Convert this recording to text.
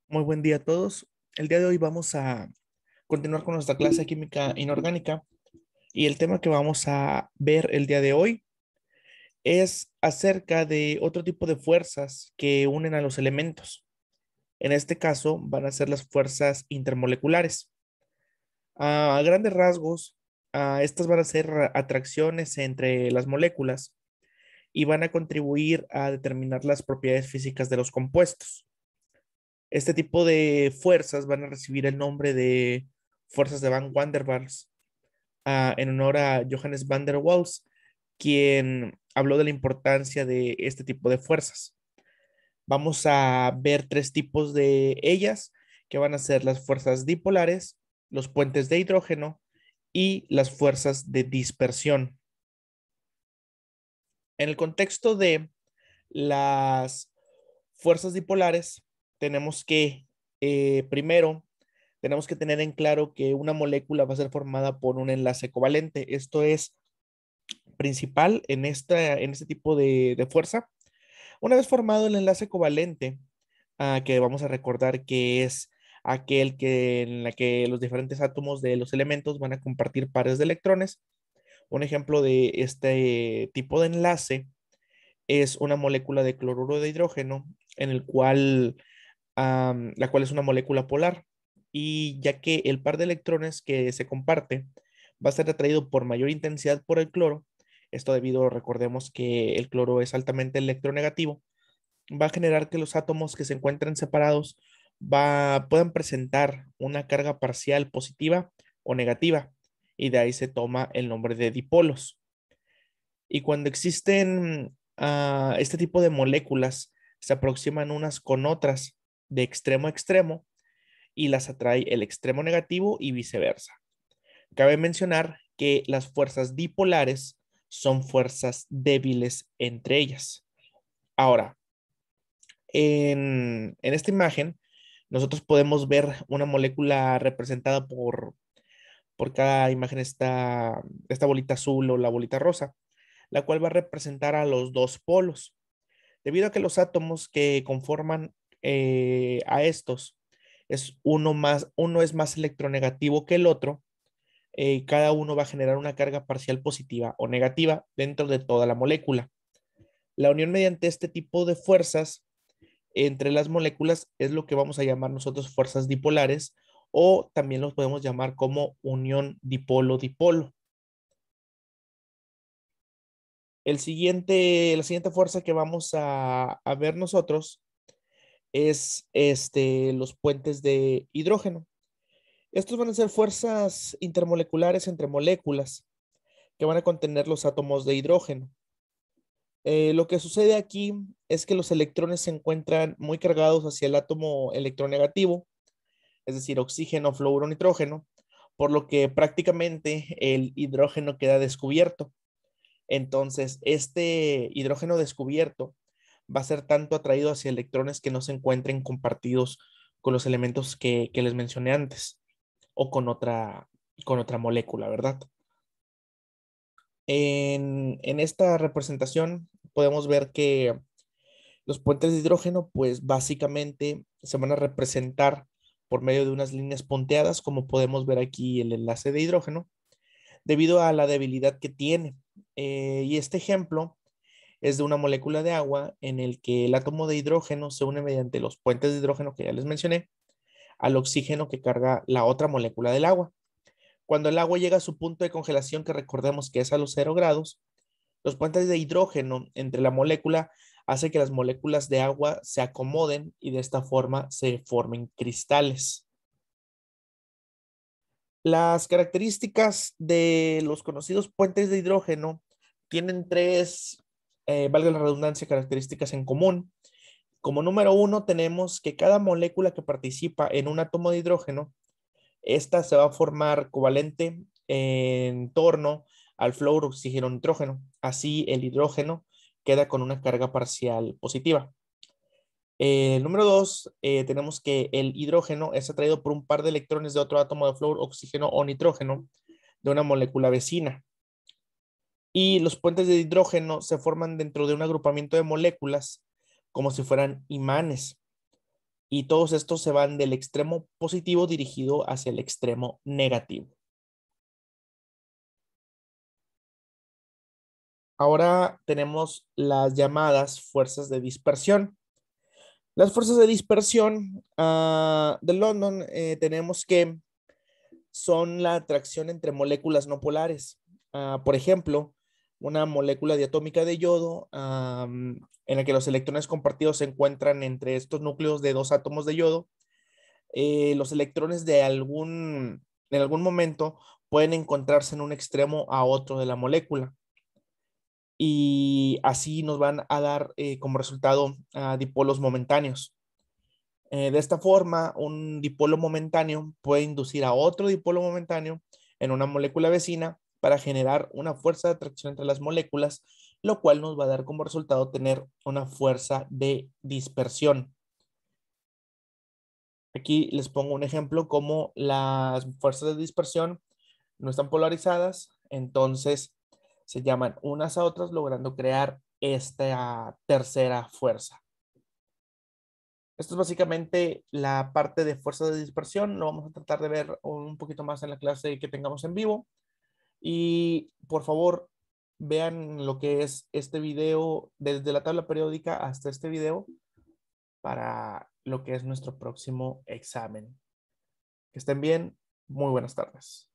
Muy buen día a todos. El día de hoy vamos a continuar con nuestra clase de química inorgánica y el tema que vamos a ver el día de hoy es acerca de otro tipo de fuerzas que unen a los elementos. En este caso van a ser las fuerzas intermoleculares. A grandes rasgos, estas van a ser atracciones entre las moléculas y van a contribuir a determinar las propiedades físicas de los compuestos. Este tipo de fuerzas van a recibir el nombre de fuerzas de Van der Waals, en honor a Johannes van der Waals, quien habló de la importancia de este tipo de fuerzas. Vamos a ver tres tipos de ellas, que van a ser las fuerzas dipolares, los puentes de hidrógeno y las fuerzas de dispersión. En el contexto de las fuerzas dipolares, tenemos que, primero, tenemos que tener en claro que una molécula va a ser formada por un enlace covalente. Esto es principal en este tipo de fuerza. Una vez formado el enlace covalente, que vamos a recordar que es aquel en la que los diferentes átomos de los elementos van a compartir pares de electrones. Un ejemplo de este tipo de enlace es una molécula de cloruro de hidrógeno, en el cual, la cual es una molécula polar. Y ya que el par de electrones que se comparte va a ser atraído por mayor intensidad por el cloro, esto debido, recordemos que el cloro es altamente electronegativo, va a generar que los átomos que se encuentran separados puedan presentar una carga parcial positiva o negativa, y de ahí se toma el nombre de dipolos. Y cuando existen este tipo de moléculas, se aproximan unas con otras de extremo a extremo y las atrae el extremo negativo y viceversa. Cabe mencionar que las fuerzas dipolares son fuerzas débiles entre ellas. Ahora, en esta imagen, nosotros podemos ver una molécula representada por cada imagen esta bolita azul o la bolita rosa, la cual va a representar a los dos polos. Debido a que los átomos que conforman a estos uno es más electronegativo que el otro, cada uno va a generar una carga parcial positiva o negativa dentro de toda la molécula. La unión mediante este tipo de fuerzas entre las moléculas es lo que vamos a llamar nosotros fuerzas dipolares, o también los podemos llamar como unión dipolo-dipolo. La siguiente fuerza que vamos a ver nosotros es los puentes de hidrógeno. Estos van a ser fuerzas intermoleculares entre moléculas que van a contener los átomos de hidrógeno. Lo que sucede aquí es que los electrones se encuentran muy cargados hacia el átomo electronegativo, es decir, oxígeno, fluoruro, nitrógeno, por lo que prácticamente el hidrógeno queda descubierto. Entonces, este hidrógeno descubierto va a ser tanto atraído hacia electrones que no se encuentren compartidos con los elementos que les mencioné antes, o con otra molécula, ¿verdad? En esta representación podemos ver que los puentes de hidrógeno, pues básicamente se van a representar por medio de unas líneas punteadas, como podemos ver aquí el enlace de hidrógeno, debido a la debilidad que tiene. Y este ejemplo es de una molécula de agua en el que el átomo de hidrógeno se une mediante los puentes de hidrógeno que ya les mencioné al oxígeno que carga la otra molécula del agua. Cuando el agua llega a su punto de congelación, que recordemos que es a los 0 grados, los puentes de hidrógeno entre la molécula hace que las moléculas de agua se acomoden y de esta forma se formen cristales. Las características de los conocidos puentes de hidrógeno tienen tres, valga la redundancia, características en común. Como número uno, tenemos que cada molécula que participa en un átomo de hidrógeno, esta se va a formar covalente en torno al fluoruro, oxígeno, nitrógeno. Así el hidrógeno queda con una carga parcial positiva. Número dos, tenemos que el hidrógeno es atraído por un par de electrones de otro átomo de flúor, oxígeno o nitrógeno de una molécula vecina. Y los puentes de hidrógeno se forman dentro de un agrupamiento de moléculas como si fueran imanes. y todos estos se van del extremo positivo dirigido hacia el extremo negativo. Ahora tenemos las llamadas fuerzas de dispersión. Las fuerzas de dispersión de London tenemos que son la atracción entre moléculas no polares. Por ejemplo, una molécula diatómica de yodo en la que los electrones compartidos se encuentran entre estos núcleos de dos átomos de yodo. Los electrones en algún momento pueden encontrarse en un extremo a otro de la molécula y así nos van a dar como resultado dipolos momentáneos. De esta forma, un dipolo momentáneo puede inducir a otro dipolo momentáneo en una molécula vecina para generar una fuerza de atracción entre las moléculas, lo cual nos va a dar como resultado tener una fuerza de dispersión. Aquí les pongo un ejemplo como las fuerzas de dispersión no están polarizadas, entonces se llaman unas a otras, logrando crear esta tercera fuerza. Esto es básicamente la parte de fuerza de dispersión. Lo vamos a tratar de ver un poquito más en la clase que tengamos en vivo. Y por favor, vean lo que es este video desde la tabla periódica hasta este video para lo que es nuestro próximo examen. Que estén bien. Muy buenas tardes.